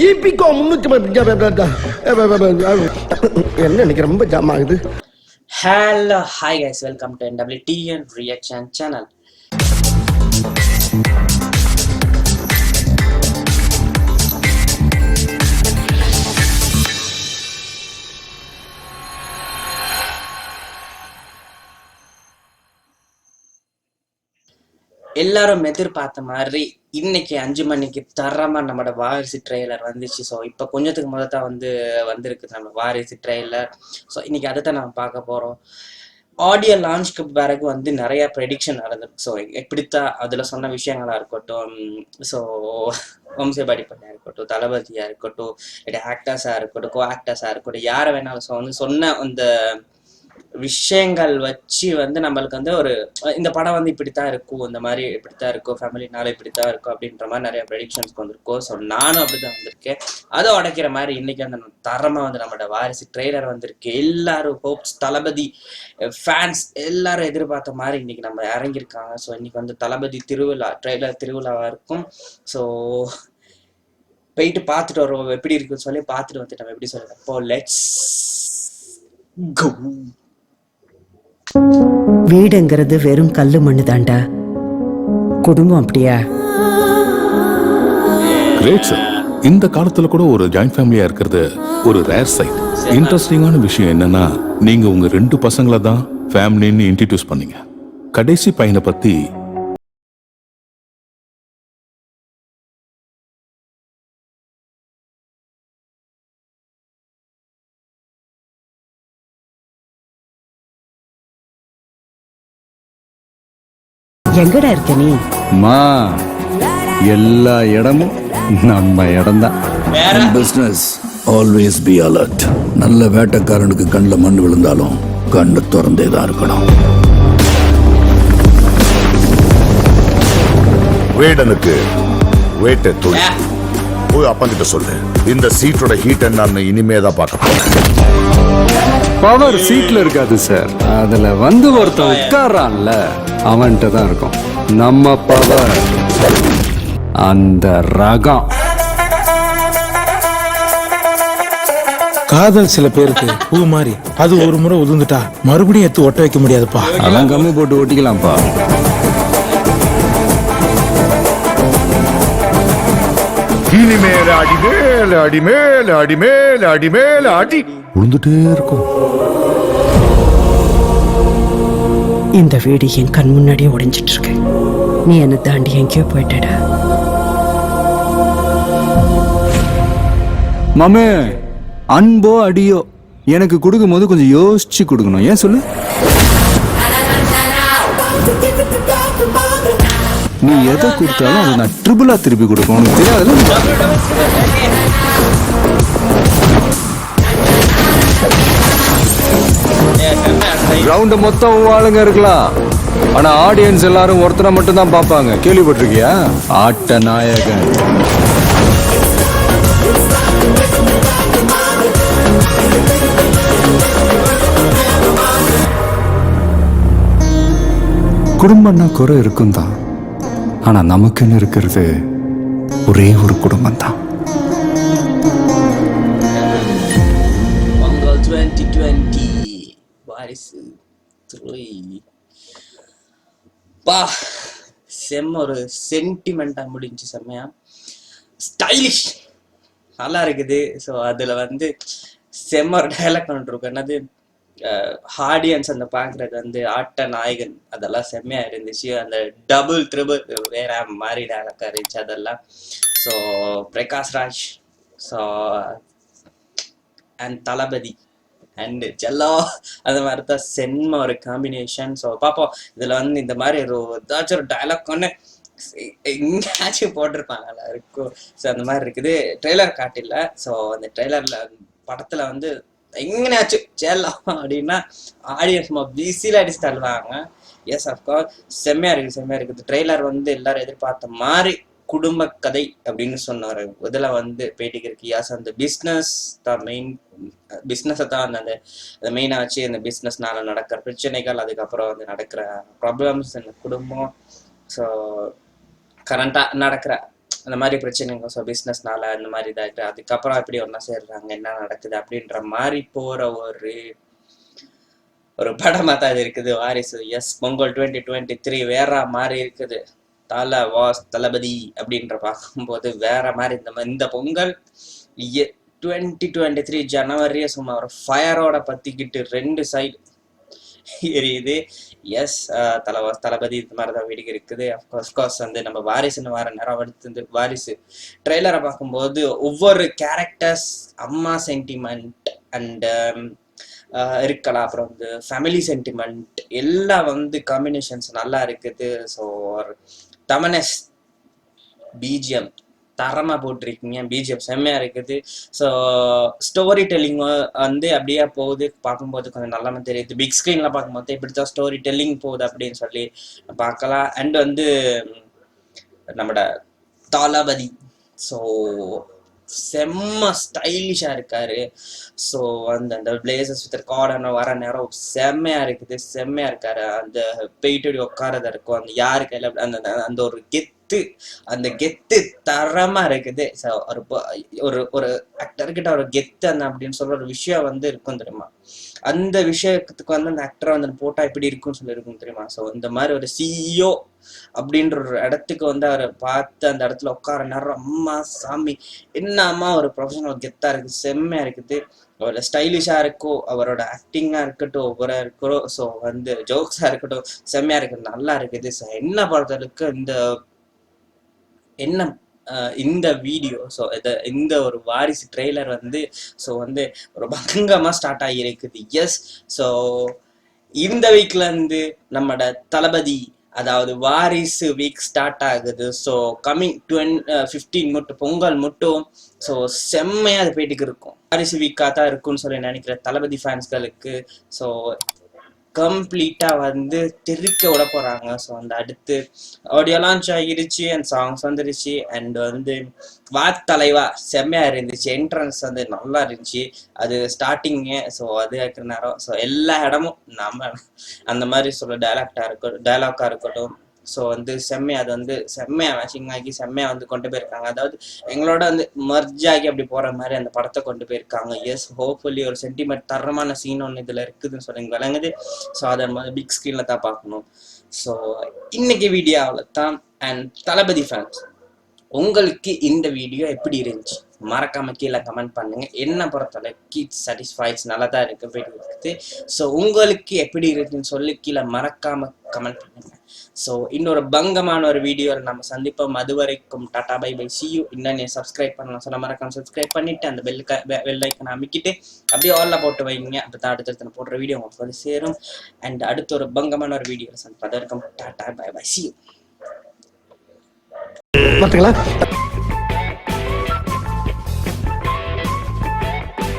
ஈபிகோ 300 என்ன இன்னைக்கு ரொம்ப ஜாம் ஆகுது. Hello, hi guys, welcome to NWTN Reaction Channel. எல்லாரும் எதிர்பார்த்த மாதிரி இன்னைக்கு 5 மணிக்கு தரமா நம்மளோட வாரிசு ட்ரெய்லர் வந்துச்சு. ஸோ இப்போ கொஞ்சத்துக்கு முதல்ல வந்திருக்கு நம்ம வாரிசு ட்ரெய்லர். ஸோ இன்னைக்கு அதை தான் நம்ம பார்க்க போறோம். ஆடியோ லான்ச்க்கு பிறகு வந்து நிறைய ப்ரெடிக்ஷன் நடந்திருக்கு. ஸோ எப்படித்தான் அதில் சொன்ன விஷயங்களா இருக்கட்டும், ஸோ வம்சபாடி பண்ணா இருக்கட்டும், தளபதியா இருக்கட்டும், இல்லை ஆக்டர்ஸா இருக்கட்டும், கோ ஆக்டர்ஸா இருக்கட்டும், யாரை வேணாலும் ஸோ வந்து சொன்ன அந்த விஷயங்கள் வச்சு வந்து நம்மளுக்கு வந்து ஒரு இந்த படம் வந்து இப்படித்தான் இருக்கும், இந்த மாதிரி இப்படித்தான் இருக்கும், ஃபேமிலினால இப்படித்தான் இருக்கும் அப்படின்ற மாதிரி நிறைய ப்ரெடிக்ஷன்ஸ் வந்திருக்கும். ஸோ நானும் அப்படிதான் வந்திருக்கேன். அதை உடைக்கிற மாதிரி இன்னைக்கு அந்த தரமா வந்து நம்மளோட வாரிசு ட்ரெய்லர் வந்திருக்கு. எல்லாரும் ஹோப்ஸ், தளபதி ஃபேன்ஸ் எல்லாரும் எதிர்பார்த்த மாதிரி இன்னைக்கு நம்ம இறங்கியிருக்காங்க. ஸோ இன்னைக்கு வந்து தளபதி திருவிழா, ட்ரெய்லர் திருவிழாவா இருக்கும். ஸோ போயிட்டு பார்த்துட்டு வருவோம் எப்படி இருக்குன்னு சொல்லி பார்த்துட்டு வந்துட்டு நம்ம எப்படி சொல்லுங்க. இப்போ லெட்ஸ் கோ. வீடுங்கிறது வெறும் கல்லு மண்ணு தாண்டா, குடும்பம் அப்படியா? Great sir. இந்த காலத்துல கூட ஒரு ஜாயிண்ட் ஃபேமிலியா இருக்கிறது ஒரு ரேர் சைட். இன்ட்ரெஸ்டிங்கான விஷயம் என்னன்னா, நீங்க உங்க 2 பசங்களை தான் ஃபேமிலின்னு இன்ட்ரோடியூஸ் பண்ணீங்க. கடைசி பையனை பத்தி எங்கடா இருக்க நீ? எல்லா இடமும் நம்ம இடம்தான். Business always be alert. நல்ல வேட்டைக்காரனுக்கு கண்ணில் மண் விழுந்தாலும் கண்ணு திறந்தே தான் இருக்கணும். வேடனுக்கு வேட்டை தொழில் போய் அப்பங்கிட்ட சொல்லு. இந்த சீட்டோட ஹீட் என்னன்னு இனிமே தான் பார்க்க போறேன். பவர் சீட்ல இருக்காது சார், அதுல வந்து ஒருத்தன் உட்கார்றான்ல அவன்கிட்ட தான் இருக்கும் நம்ம பவர். அந்த ரகம். காதல் சில பேருக்கு பூ மாதிரி, அது ஒரு முறை உதிர்ந்துட்டா மறுபடியும் எடுத்து ஒட்ட வைக்க முடியாதுப்பா. அதெல்லாம் கம்மி போட்டு ஓட்டிக்கலாம்ப்பா. இனிமேல அடி மேல அடி மேல அடி மேல அடி மேல அடி விழுந்துட்டே இருக்கும். இந்த வீடு என் கண் முன்னாடியே உடைஞ்சிட்டு இருக்கு. நீ என்ன தாண்டி எங்கேயோ போயிட்டடா. மாமே, அன்போ அடியோ எனக்கு கொடுக்கும் போது கொஞ்சம் யோசிச்சு கொடுக்கணும். ஏன் சொல்லு? நீ எதை கொடுத்தாலும் அதை நான் ட்ரிபிளா திருப்பி கொடுக்கணும். தெரியாதுல்ல? கிரவுண்ட் மொத்தம் ஆளுங்க இருக்கலாம், ஆனா ஆடியன்ஸ் எல்லாரும் ஒருத்தரை மட்டும் தான் பார்ப்பாங்க. கேள்விப்பட்டிருக்கியா? ஆட்ட நாயகன். குடும்பம்னா குறை இருக்கும் தான், ஆனா நமக்குன்னு இருக்கிறது ஒரே ஒரு குடும்பம் தான். 2020 வாரிசு 3 பா செம்ம ஒரு சென்டிமெண்டா முடிஞ்சு, செம்மையா ஸ்டைலிஷ் நல்லா இருக்குது. ஸோ அதுல வந்து செம்ம ஒரு டைலாக் பண்ணிருக்கோம். என்னது, ஆடியன்ஸ் அந்த பாக்குறது வந்து ஆட்ட நாயகன், அதெல்லாம் செம்மையா இருந்துச்சு. அந்த டபுள் ட்ரிபிள் வேற மாதிரி டைலாக்கா இருந்துச்சு அதெல்லாம். So Prakash Raj, so and Thalapathy and Cello, அந்த மாதிரி தான் செம்ம ஒரு காம்பினேஷன். ஸோ பார்ப்போம் இதில் வந்து இந்த மாதிரி ஏதாச்சும் ஒரு டைலாக் ஒன்று எங்கேயாச்சும் போட்டிருப்பாங்கல்ல இருக்கும். ஸோ அந்த மாதிரி இருக்குது. ட்ரெய்லர் காட்டில. ஸோ அந்த ட்ரெய்லரில் படத்தில் வந்து எங்கேயாச்சும் செல்லம் அப்படின்னா ஆடியன்ஸ் பிஸியில் அடிச்சு தள்ளுவாங்க. எஸ் அஃப்கோர்ஸ் செம்மையாக இருக்குது, செம்மையாக இருக்குது. ட்ரெய்லர் வந்து எல்லாரும் எதிர்பார்த்த மாதிரி குடும்ப கதை அப்படின்னு சொன்னார். இதில் வந்து பேட்டிக்கு இருக்கு. யாஸ் அந்த பிஸ்னஸ் தான் மெயின், பிஸ்னஸை தான் அந்த மெயினாக வச்சு அந்த பிஸ்னஸ்னால நடக்கிற பிரச்சனைகள், அதுக்கப்புறம் வந்து நடக்கிற ப்ராப்ளம்ஸ் இந்த குடும்பம், ஸோ கரண்டாக நடக்கிற அந்த மாதிரி பிரச்சனைங்க. ஸோ பிஸ்னஸ்னால அந்த மாதிரி இதாகிட்டு அதுக்கப்புறம் எப்படி ஒன்றா சேர்றாங்க, என்ன நடக்குது அப்படின்ற மாதிரி போகிற ஒரு படமாக தான் இது இருக்குது வாரிசு. எஸ், பொங்கல் 2023 வேற மாதிரி இருக்குது. தளபதி அப்படின்ற பார்க்கும்போது வேற மாதிரி இந்த பொங்கல் 2023 ஜனவரியே சும்மா ஒரு ஃபயரோட பற்றிக்கிட்டு 2 சைடு எரியுது. எஸ், தளபதி இந்த மாதிரி தான் வீடுக்கு இருக்குது. அஃப்கோர்ஸ் வந்து நம்ம வாரிசுன்னு வர நேரம் எடுத்து வாரிசு ட்ரெய்லரை பார்க்கும்போது ஒவ்வொரு கேரக்டர்ஸ் அம்மா சென்டிமெண்ட் அண்ட் இருக்கலாம், அப்புறம் வந்து ஃபேமிலி சென்டிமெண்ட் எல்லாம் வந்து காம்பினேஷன்ஸ் நல்லா இருக்குது. ஸோ தமனஸ் பிஜிஎம் தரமாக போட்டிருக்கீங்க, பிஜிஎம் செம்மையாக இருக்குது. ஸோ ஸ்டோரி டெல்லிங் வந்து அப்படியே போகுது, பார்க்கும்போது கொஞ்சம் நல்லாமே தெரியுது. பிக் ஸ்க்ரீனில் பார்க்கும்போது இப்படி தான் ஸ்டோரி டெல்லிங் போகுது அப்படின்னு சொல்லி பார்க்கலாம். அண்ட் வந்து நம்மளோட தளபதி ஸோ செம்ம ஸ்டைலிஷாக இருக்காரு. ஸோ அந்த பிளேசஸ் வித் கார்டன் வர நேரம் செம்மையாக இருக்குது, செம்மையாக இருக்காரு. அந்த பெயிட்டு உட்காரதா இருக்கும், அந்த யாரு கையில் அந்த ஒரு அந்த கெத்து தரமா இருக்குது. ஸோ ஒரு ஆக்டர்கிட்ட ஒரு கெத்து அப்படின்னு சொல்ற ஒரு விஷயம் வந்து இருக்கும் தெரியுமா, அந்த விஷயத்துக்கு வந்து அந்த ஆக்டரை வந்து போட்டா இப்படி இருக்கும்னு சொல்லி இருக்கும் தெரியுமா. ஸோ இந்த மாதிரி ஒரு சிஇஓ அப்படின்ற ஒரு இடத்துக்கு வந்து அவரை பார்த்து அந்த இடத்துல உட்கார நேரம் அம்மா சாமி என்னம்மா ஒரு ப்ரொஃபஷனல் கெத்தா இருக்குது, செம்மையா இருக்குது. அவரோட ஸ்டைலிஷா இருக்கும், அவரோட ஆக்டிங்கா இருக்கட்டும், ஒவ்வொரு இருக்கிறோம். ஸோ வந்து ஜோக்ஸா இருக்கட்டும், செம்மையா இருக்குது, நல்லா இருக்குது. ஸோ என்ன பொறுத்தளவுக்கு இந்த வீடியோ ஸோ இந்த ஒரு வாரிசு ட்ரெய்லர் வந்து ஸோ வந்து ஒரு பங்கமா ஸ்டார்ட் ஆகியிருக்குது. எஸ், ஸோ இந்த வீக்ல இருந்து நம்மளோட தளபதி அதாவது வாரிசு வீக் ஸ்டார்ட் ஆகுது. ஸோ கம்மிங் 15 மட்டும் பொங்கல் மட்டும் ஸோ செம்மையா அது போயிட்டு இருக்கும். வாரிசு வீக்காக தான் இருக்கும்னு சொல்லி நினைக்கிற தளபதி ஃபேன்ஸ்களுக்கு ஸோ கம்ப்ளீட்டா வந்து திருக்க விட போறாங்க. ஸோ அந்த அடுத்து ஆடியோ லான்ச் ஆகிருச்சு அண்ட் சாங்ஸ் வந்துருச்சு. அண்ட் வந்து தலைவா செம்மையா இருந்துச்சு, என்ட்ரன்ஸ் வந்து நல்லா இருந்துச்சு, அது ஸ்டார்டிங்கு. ஸோ அது இருக்கிற நேரம் ஸோ எல்லா இடமும் நம்ம அந்த மாதிரி சொல்ல டைலாக்கா இருக்கட்டும். ஸோ வந்து செம்மையா அது வந்து செம்மையா மேட்சிங் ஆகி செம்மையா வந்து கொண்டு போயிருக்காங்க. அதாவது எங்களோட வந்து மர்ஜ் ஆகி அப்படி போற மாதிரி அந்த படத்தை கொண்டு போயிருக்காங்க. எஸ், ஹோப்ஃபுல்லி ஒரு சென்டிமெண்ட் தரமான சீன் ஒன்று இதுல இருக்குதுன்னு சொல்லி விளங்குது. ஸோ அதை பிக் ஸ்கிரீன்ல தான் பார்க்கணும். ஸோ இன்னைக்கு வீடியோ அவ்வளோதான். அண்ட் தளபதி ஃபேன்ஸ், உங்களுக்கு இந்த வீடியோ எப்படி இருந்துச்சு மறக்காம கீழே கமெண்ட் பண்ணுங்க. என்ன பொறுத்தளவுக்கு சாட்டிஸ்ஃபைட்ஸ் நல்லா தான் இருக்குது. ஸோ உங்களுக்கு எப்படி இருக்குன்னு சொல்லி கீழே மறக்காம கமெண்ட் பண்ணுங்க. ஸோ இன்னொரு பங்கமான ஒரு வீடியோவில் நம்ம சந்திப்போம். அது வரைக்கும் tata bye bye, see you. இன்னும் நீ சப்ஸ்கிரைப் பண்ணலாம் சொல்ல மறக்காம சப்ஸ்கிரைப் பண்ணிட்டு அந்த பெல் ஐக்கனை அமைக்கிட்டு அப்படியே ஆல்ல போட்டு வைங்க. அப்பதான் அடுத்தடுத்து போடுற வீடியோ உங்களுக்கு வந்து சேரும். அண்ட் அடுத்த ஒரு பங்கமான ஒரு வீடியோவில் சந்திப்போம். அது வரைக்கும் tata bye bye, see you. பார்த்துக்கலாம்.